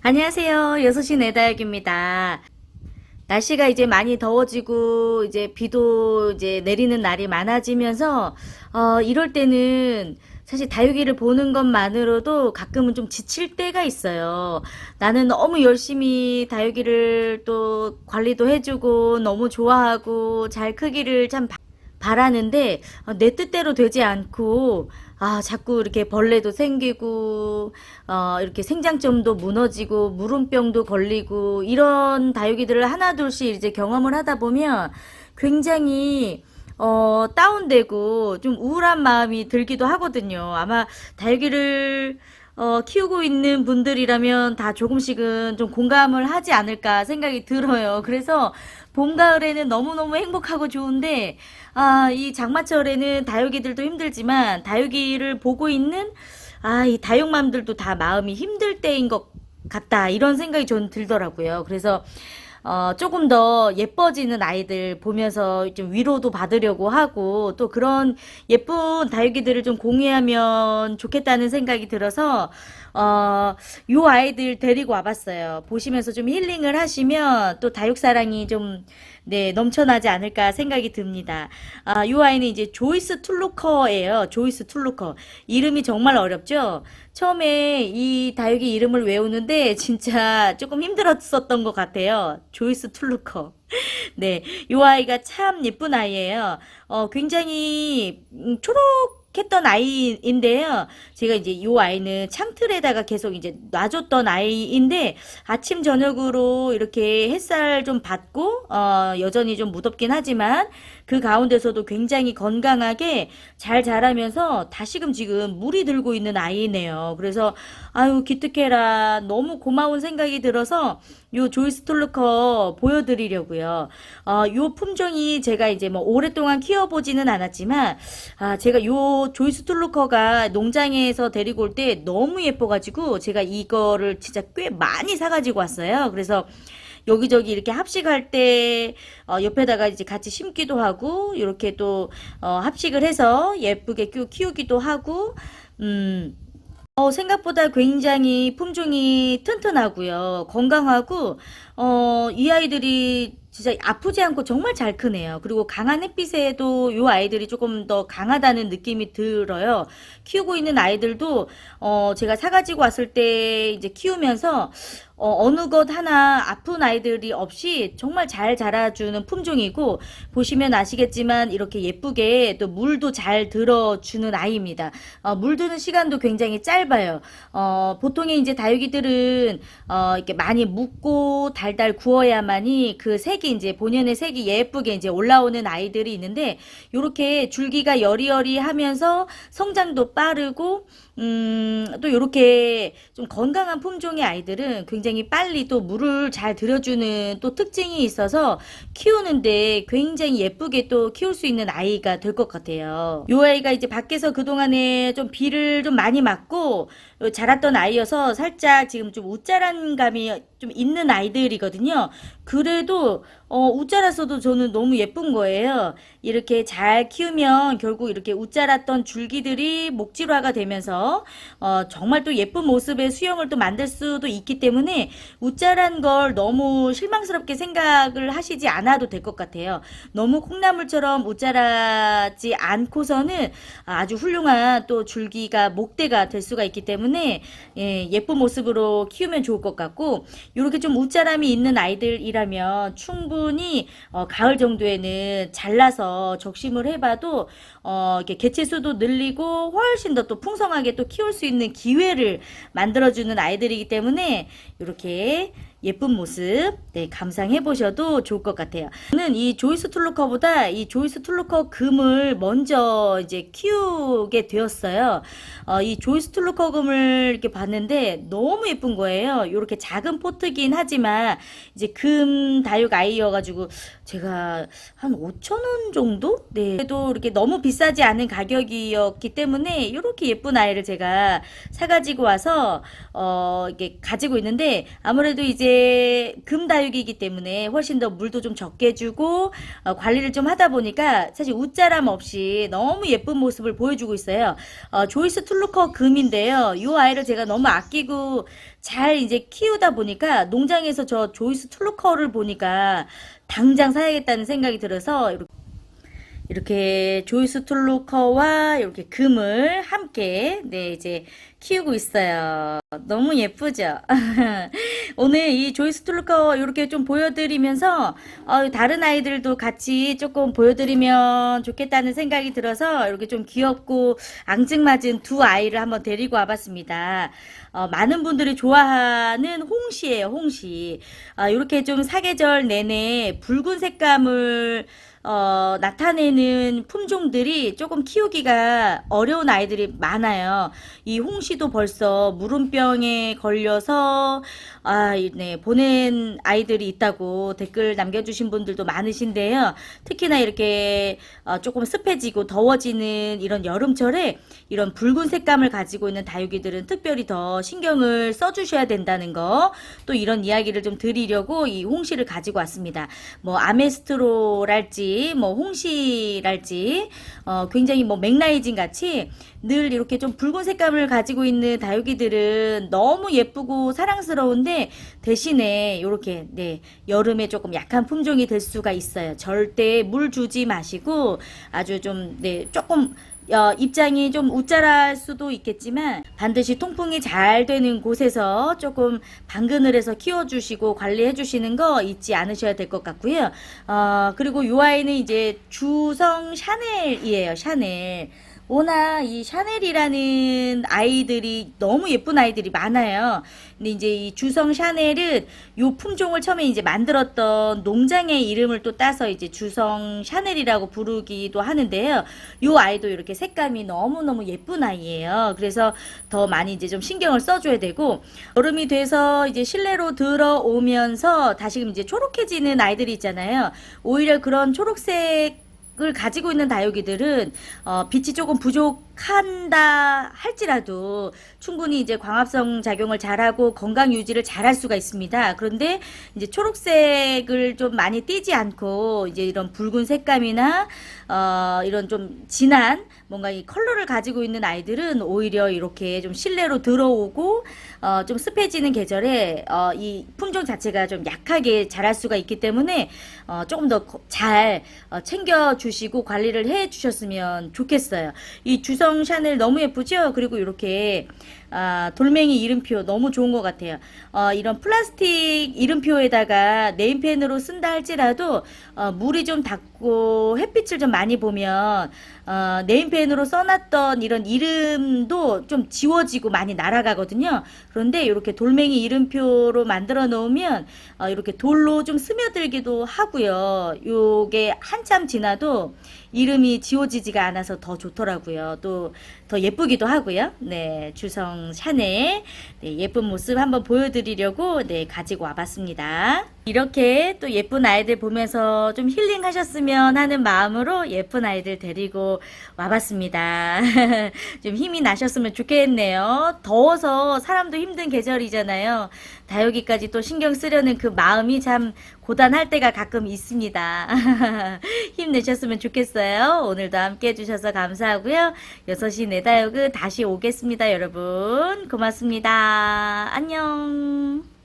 안녕하세요. 6시 내다육입니다. 날씨가 이제 많이 더워지고, 이제 비도 이제 내리는 날이 많아지면서, 이럴 때는 사실 다육이를 보는 것만으로도 가끔은 좀 지칠 때가 있어요. 나는 너무 열심히 다육이를 또 관리도 해주고, 너무 좋아하고, 잘 크기를 참 바라는데 내 뜻대로 되지 않고 자꾸 이렇게 벌레도 생기고 이렇게 생장점도 무너지고 물음병도 걸리고 이런 다육이들을 하나둘씩 이제 경험을 하다 보면 굉장히 다운되고 좀 우울한 마음이 들기도 하거든요. 아마 다육이를 키우고 있는 분들이라면 다 조금씩은 좀 공감을 하지 않을까 생각이 들어요. 그래서 봄, 가을에는 너무너무 행복하고 좋은데, 이 장마철에는 다육이들도 힘들지만, 다육이를 보고 있는, 이 다육맘들도 다 마음이 힘들 때인 것 같다. 이런 생각이 전 들더라고요. 그래서, 조금 더 예뻐지는 아이들 보면서 좀 위로도 받으려고 하고 또 그런 예쁜 다육이들을 좀 공유하면 좋겠다는 생각이 들어서 요 아이들 데리고 와봤어요. 보시면서 좀 힐링을 하시면 또 다육사랑이 좀 네, 넘쳐나지 않을까 생각이 듭니다. 요 아이는 이제 조이스 툴루커예요. 조이스 툴루커. 이름이 정말 어렵죠? 처음에 이 다육이 이름을 외우는데 진짜 조금 힘들었었던 것 같아요. 조이스 툴루커. 네, 요 아이가 참 예쁜 아이예요. 굉장히 초록했던 아이인데요. 제가 이제 요 아이는 창틀에다가 계속 이제 놔줬던 아이인데 아침 저녁으로 이렇게 햇살 좀 받고 여전히 좀 무덥긴 하지만 그 가운데서도 굉장히 건강하게 잘 자라면서 다시금 지금 물이 들고 있는 아이네요. 그래서 아유 기특해라 너무 고마운 생각이 들어서 요 조이스 톨루커 보여드리려고요. 요 품종이 제가 이제 뭐 오랫동안 키워보지는 않았지만, 제가 요 조이스 톨루커가 농장에서 데리고 올 때 너무 예뻐가지고 제가 이거를 진짜 꽤 많이 사가지고 왔어요. 그래서 여기저기 이렇게 합식할 때 옆에다가 이제 같이 심기도 하고 이렇게 또 합식을 해서 예쁘게 키우기도 하고 생각보다 굉장히 품종이 튼튼하고요. 건강하고, 이 아이들이 진짜 아프지 않고 정말 잘 크네요. 그리고 강한 햇빛에도 이 아이들이 조금 더 강하다는 느낌이 들어요. 키우고 있는 아이들도, 제가 사가지고 왔을 때 이제 키우면서, 어느 것 하나 아픈 아이들이 없이 정말 잘 자라주는 품종이고, 보시면 아시겠지만 이렇게 예쁘게 또 물도 잘 들어주는 아이입니다. 물 드는 시간도 굉장히 짧아요. 보통의 이제 다육이들은 이렇게 많이 묵고 달달 구워야만이 그 색이 이제 본연의 색이 예쁘게 이제 올라오는 아이들이 있는데 요렇게 줄기가 여리여리하면서 성장도 빠르고 또 이렇게 좀 건강한 품종의 아이들은 굉장히 빨리 또 물을 잘 들여주는 또 특징이 있어서 키우는데 굉장히 예쁘게 또 키울 수 있는 아이가 될 것 같아요. 이 아이가 이제 밖에서 그동안에 좀 비를 좀 많이 맞고 자랐던 아이여서 살짝 지금 좀 웃자란 감이 좀 있는 아이들이거든요. 그래도 웃자랐어도 저는 너무 예쁜 거예요. 이렇게 잘 키우면 결국 이렇게 웃자랐던 줄기들이 목질화가 되면서 정말 또 예쁜 모습의 수영을 또 만들 수도 있기 때문에 웃자란 걸 너무 실망스럽게 생각을 하시지 않아도 될 것 같아요. 너무 콩나물처럼 웃자라지 않고서는 아주 훌륭한 또 줄기가 목대가 될 수가 있기 때문에 예쁜 모습으로 키우면 좋을 것 같고 이렇게 좀 웃자람이 있는 아이들이라면 충분히 가을 정도에는 잘라서 적심을 해봐도 이렇게 개체수도 늘리고 훨씬 더 또 풍성하게 또 키울 수 있는 기회를 만들어주는 아이들이기 때문에 이렇게 예쁜 모습 네, 감상해 보셔도 좋을 것 같아요. 저는 이 조이스 툴루커보다 이 조이스 툴루커 금을 먼저 이제 키우게 되었어요. 이 조이스 툴루커 금을 이렇게 봤는데 너무 예쁜 거예요. 이렇게 작은 포트긴 하지만 이제 금 다육 아이여가지고 제가 한 5천 원 정도? 네. 그래도 이렇게 너무 비싸지 않은 가격이었기 때문에 이렇게 예쁜 아이를 제가 사가지고 와서 이게 가지고 있는데 아무래도 이제 이제 금다육이기 때문에 훨씬 더 물도 좀 적게 주고 관리를 좀 하다 보니까 사실 웃자람 없이 너무 예쁜 모습을 보여주고 있어요. 조이스 툴루커 금인데요. 이 아이를 제가 너무 아끼고 잘 이제 키우다 보니까 농장에서 저 조이스 툴루커를 보니까 당장 사야겠다는 생각이 들어서 이렇게 조이스 툴루커와 이렇게 금을 함께 네 이제 키우고 있어요. 너무 예쁘죠? 오늘 이 조이스 툴루커 이렇게 좀 보여드리면서 다른 아이들도 같이 조금 보여드리면 좋겠다는 생각이 들어서 이렇게 좀 귀엽고 앙증맞은 두 아이를 한번 데리고 와봤습니다. 많은 분들이 좋아하는 홍시예요, 홍시. 이렇게 좀 사계절 내내 붉은 색감을 나타내는 품종들이 조금 키우기가 어려운 아이들이 많아요. 이 홍시도 벌써 무름병에 걸려서 네, 보낸 아이들이 있다고 댓글 남겨주신 분들도 많으신데요. 특히나 이렇게 조금 습해지고 더워지는 이런 여름철에 이런 붉은 색감을 가지고 있는 다육이들은 특별히 더 신경을 써주셔야 된다는 거, 또 이런 이야기를 좀 드리려고 이 홍시를 가지고 왔습니다. 뭐 아메스트로랄지 뭐 홍시랄지 굉장히 뭐 맥라이진 같이 늘 이렇게 좀 붉은 색감을 가지고 있는 다육이들은 너무 예쁘고 사랑스러운데 대신에 이렇게 네 여름에 조금 약한 품종이 될 수가 있어요. 절대 물 주지 마시고 아주 좀 네 조금 입장이 좀 웃자랄 수도 있겠지만 반드시 통풍이 잘 되는 곳에서 조금 방그늘에서 키워주시고 관리해 주시는 거 잊지 않으셔야 될 것 같고요. 그리고 이 아이는 이제 주성 샤넬이에요. 샤넬. 워낙 이 샤넬이라는 아이들이 너무 예쁜 아이들이 많아요. 근데 이제 이 주성 샤넬은 요 품종을 처음에 이제 만들었던 농장의 이름을 또 따서 이제 주성 샤넬이라고 부르기도 하는데요. 요 아이도 이렇게 색감이 너무너무 예쁜 아이예요. 그래서 더 많이 이제 좀 신경을 써줘야 되고, 여름이 돼서 이제 실내로 들어오면서 다시금 이제 초록해지는 아이들이 있잖아요. 오히려 그런 초록색 을 가지고 있는 다육이들은 빛이 조금 부족한다 할지라도 충분히 이제 광합성 작용을 잘하고 건강 유지를 잘할 수가 있습니다. 그런데 이제 초록색을 좀 많이 띄지 않고 이제 이런 붉은 색감이나 이런 좀 진한 뭔가 이 컬러를 가지고 있는 아이들은 오히려 이렇게 좀 실내로 들어오고 좀 습해지는 계절에 이 품종 자체가 좀 약하게 자랄 수가 있기 때문에 조금 더 잘 챙겨 주시고 관리를 해 주셨으면 좋겠어요. 이 주성 샤넬 너무 예쁘죠? 그리고 이렇게 돌멩이 이름표 너무 좋은 것 같아요. 이런 플라스틱 이름표에다가 네임펜으로 쓴다 할지라도 물이 좀 닿고 햇빛을 좀 많이 보면 네임펜으로 써놨던 이런 이름도 좀 지워지고 많이 날아가거든요. 그런데 이렇게 돌멩이 이름표로 만들어 놓으면 이렇게 돌로 좀 스며들기도 하고요. 요게 한참 지나도 이름이 지워지지가 않아서 더 좋더라고요. 또 더 예쁘기도 하고요. 네, 주성 샤넬 네, 예쁜 모습 한번 보여드리려고 네 가지고 와봤습니다. 이렇게 또 예쁜 아이들 보면서 좀 힐링하셨으면 하는 마음으로 예쁜 아이들 데리고 와봤습니다. 좀 힘이 나셨으면 좋겠네요. 더워서 사람도 힘든 계절이잖아요. 다육이까지 또 신경 쓰려는 그 마음이 참 고단할 때가 가끔 있습니다. 힘내셨으면 좋겠어요. 오늘도 함께 해주셔서 감사하고요. 6시 내 다육은 다시 오겠습니다, 여러분. 고맙습니다. 안녕.